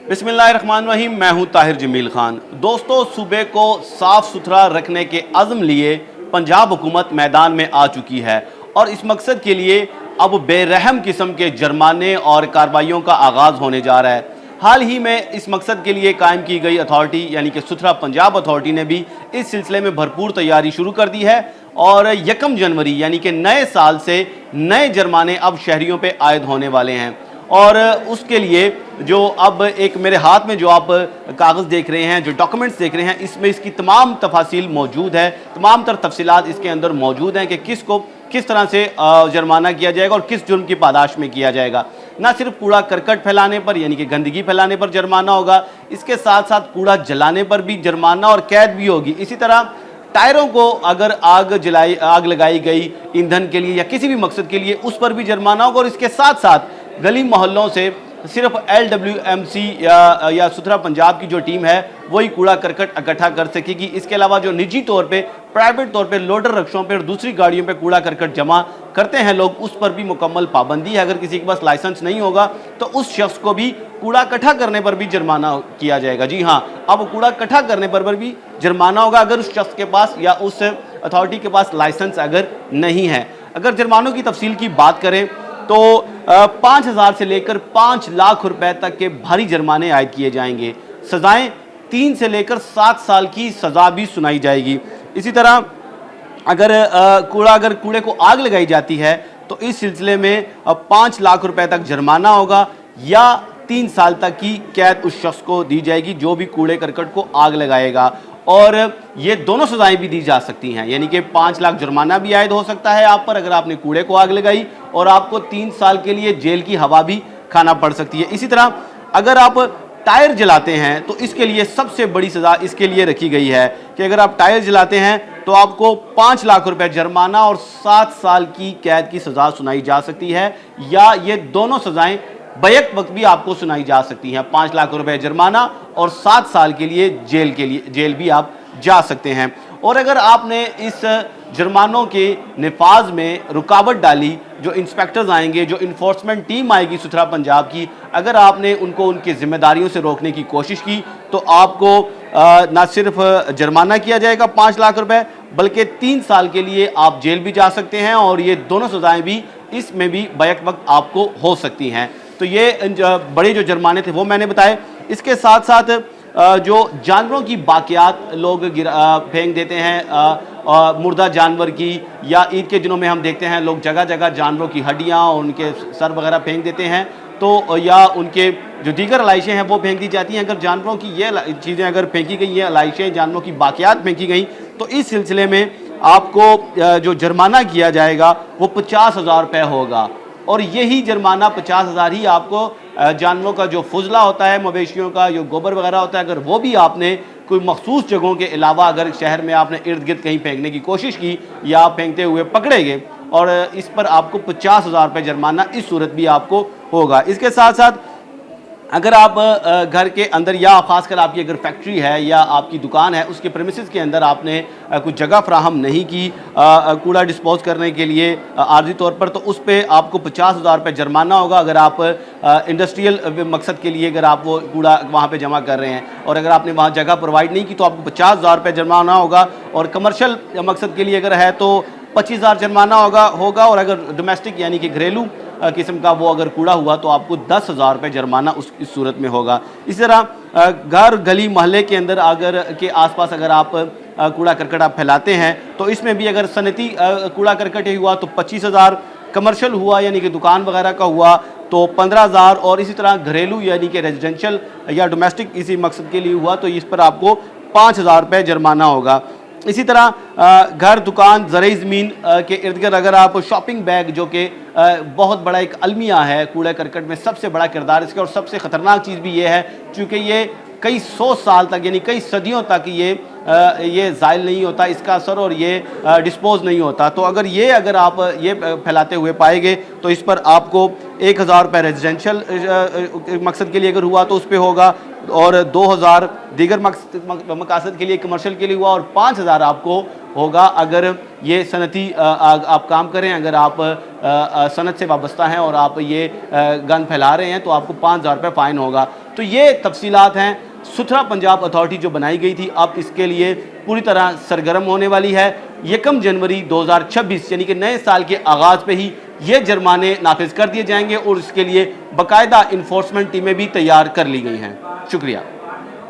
बिस्मिल्लाहिर्रहमानिर्रहीम। मैं हूं ताहिर जमील खान। दोस्तों, सूबे को साफ सुथरा रखने के अज़्म लिए पंजाब हुकूमत मैदान में आ चुकी है और इस मकसद के लिए अब बेरहम किस्म के जुर्माने और कार्रवाइयों का आगाज़ होने जा रहा है। हाल ही में इस मकसद के लिए कायम की गई अथॉरिटी यानी कि सुथरा पंजाब अथॉरिटी ने भी इस सिलसिले में भरपूर तैयारी शुरू कर दी है और 1 जनवरी यानी कि नए साल से नए जुर्माने अब शहरियों पे आयद होने वाले हैं। और उसके लिए जो अब एक मेरे हाथ में जो आप कागज़ देख रहे हैं, जो डॉक्यूमेंट्स देख रहे हैं, इसमें इसकी तमाम तफासिल मौजूद है, तमाम तर तफसीलात इसके अंदर मौजूद हैं कि किसको किस तरह से जुर्माना किया जाएगा और किस जुर्म की पादाश में किया जाएगा। ना सिर्फ कूड़ा करकट फैलाने पर यानी कि गंदगी फैलाने पर जुर्माना होगा, इसके साथ साथ कूड़ा जलाने पर भी जुर्माना और कैद भी होगी। इसी तरह टायरों को अगर आग लगाई गई ईंधन के लिए या किसी भी मकसद के लिए, उस पर भी जुर्माना होगा। और इसके साथ साथ गली मोहल्लों से सिर्फ LWMC या सुथरा पंजाब की जो टीम है वही कूड़ा करकट इकट्ठा कर सकेगी। इसके अलावा जो निजी तौर पे, प्राइवेट तौर पे लोडर रिक्शों पे और दूसरी गाड़ियों पे कूड़ा करकट जमा करते हैं लोग, उस पर भी मुकम्मल पाबंदी है। अगर किसी के पास लाइसेंस नहीं होगा तो उस शख्स को भी कूड़ा इकट्ठा करने पर भी जुर्माना किया जाएगा। जी हाँ, अब कूड़ा इकट्ठा करने पर भी जुर्माना होगा अगर उस शख्स के पास या उस अथॉरिटी के पास लाइसेंस अगर नहीं है। अगर जुर्मानों की तफसील की बात करें तो 5,000 से लेकर 5 लाख रुपए तक के भारी जुर्माने आयद किए जाएंगे। सजाएं 3 से लेकर 7 साल की सज़ा भी सुनाई जाएगी। इसी तरह अगर कूड़े को आग लगाई जाती है तो इस सिलसिले में 5 लाख रुपए तक जुर्माना होगा या 3 साल तक की कैद उस शख्स को दी जाएगी जो भी कूड़े करकट को आग लगाएगा। और ये दोनों सजाएं भी दी जा सकती हैं, यानी कि 5 लाख जुर्माना भी आयद हो सकता है आप पर अगर आपने कूड़े को आग लगाई, और आपको 3 साल के लिए जेल की हवा भी खाना पड़ सकती है। इसी तरह अगर आप टायर जलाते हैं तो इसके लिए सबसे बड़ी सज़ा इसके लिए रखी गई है कि अगर आप टायर जलाते हैं तो आपको 5 लाख रुपए जुर्माना और 7 साल की कैद की सज़ा सुनाई जा सकती है, या ये दोनों सज़ाएं बैक वक्त भी आपको सुनाई जा सकती हैं। 5 लाख रुपए जुर्माना और 7 साल के लिए जेल भी आप जा सकते हैं। और अगर आपने इस जुर्मानों के निफाज में रुकावट डाली, जो इंस्पेक्टर्स आएंगे, जो इन्फोर्समेंट टीम आएगी सुथरा पंजाब की, अगर आपने उनको उनकी जिम्मेदारियों से रोकने की कोशिश की तो आपको ना सिर्फ जुर्माना किया जाएगा 5 लाख रुपए, बल्कि 3 साल के लिए आप जेल भी जा सकते हैं। और ये दोनों सजाएं भी इसमें भी बैक वक्त आपको हो सकती हैं। तो ये बड़े जो जुर्माने थे वो मैंने बताए। इसके साथ साथ जो जानवरों की बाकियात लोग फेंक देते हैं, मुर्दा जानवर की, या ईद के दिनों में हम देखते हैं लोग जगह जगह जानवरों की हड्डियां और उनके सर वगैरह फेंक देते हैं, तो या उनके जो दीगर अलाइशें हैं वो फेंक दी जाती हैं। अगर जानवरों की ये चीज़ें अगर फेंकी गई, ये अलाइशें जानवरों की बाकियात फेंकी गई, तो इस सिलसिले में आपको जो जुर्माना किया जाएगा वो 50,000 रुपये होगा। और यही जुर्माना 50,000 ही आपको जानवरों का जो फुजला होता है, मवेशियों का जो गोबर वगैरह होता है, अगर वो भी आपने कोई मखसूस जगहों के अलावा अगर शहर में आपने इर्द गिर्द कहीं फेंकने की कोशिश की या आप फेंकते हुए पकड़े गए, और इस पर आपको 50,000 रुपये जुर्माना इस सूरत भी आपको होगा। इसके साथ साथ अगर आप घर के अंदर या खासकर आपकी अगर फैक्ट्री है या आपकी दुकान है, उसके प्रेमिसेस के अंदर आपने कुछ जगह फ्राहम नहीं की कूड़ा डिस्पोज करने के लिए आर्जी तौर पर, तो उस पर आपको 50,000 रुपये जुर्माना होगा। अगर आप इंडस्ट्रियल मकसद के लिए अगर आप वो कूड़ा वहाँ पे जमा कर रहे हैं और अगर आपने वहाँ जगह प्रोवाइड नहीं की तो आपको 50,000 रुपये जुर्माना होगा। और कमर्शियल मकसद के लिए अगर है तो 25,000 जुर्माना होगा। और अगर डोमेस्टिक यानी कि घरेलू किस्म का वो अगर कूड़ा हुआ तो आपको 10,000 रुपये जुर्माना इस सूरत में होगा। इसी तरह घर गली मोहल्ले के अंदर अगर के आसपास अगर आप कूड़ा करकट आप फैलाते हैं तो इसमें भी अगर सनती कूड़ा करकट हुआ तो 25,000, कमर्शियल हुआ यानी कि दुकान वगैरह का हुआ तो 15,000, और इसी तरह घरेलू यानी कि रेजिडेंशियल या डोमेस्टिक किसी मकसद के लिए हुआ तो इस पर आपको 5,000 रुपये जुर्माना होगा। इसी तरह घर, दुकान, ज़रई ज़मीन के इर्द गिर्द अगर आप शॉपिंग बैग, जो कि बहुत बड़ा एक अलमिया है कूड़ा करकट में, सबसे बड़ा किरदार इसका, और सबसे ख़तरनाक चीज़ भी ये है क्योंकि ये कई 100 साल तक यानी कई सदियों तक ये ज़ाइल नहीं होता इसका असर, और ये डिस्पोज नहीं होता। तो अगर आप ये फैलाते हुए पाए गए तो इस पर आपको 1,000 रुपये रेजिडेंशियल मकसद के लिए अगर हुआ तो उस पर होगा, और 2,000 दीगर मकसद के लिए कमर्शियल के लिए हुआ, और 5,000 आपको होगा अगर ये सनती आप काम करें, अगर आप सनत से वाबस्ता हैं और आप ये गन फैला रहे हैं तो आपको 5,000 रुपये फ़ाइन होगा। تو یہ تفصیلات ہیں ستھرا پنجاب اتھارٹی جو بنائی گئی تھی، اب اس کے لیے پوری طرح سرگرم ہونے والی ہے۔ 1 جنوری 2026 یعنی کہ نئے سال کے آغاز پہ ہی یہ جرمانے نافذ کر دیے جائیں گے اور اس کے لیے باقاعدہ انفورسمنٹ ٹیمیں بھی تیار کر لی گئی ہیں۔ شکریہ۔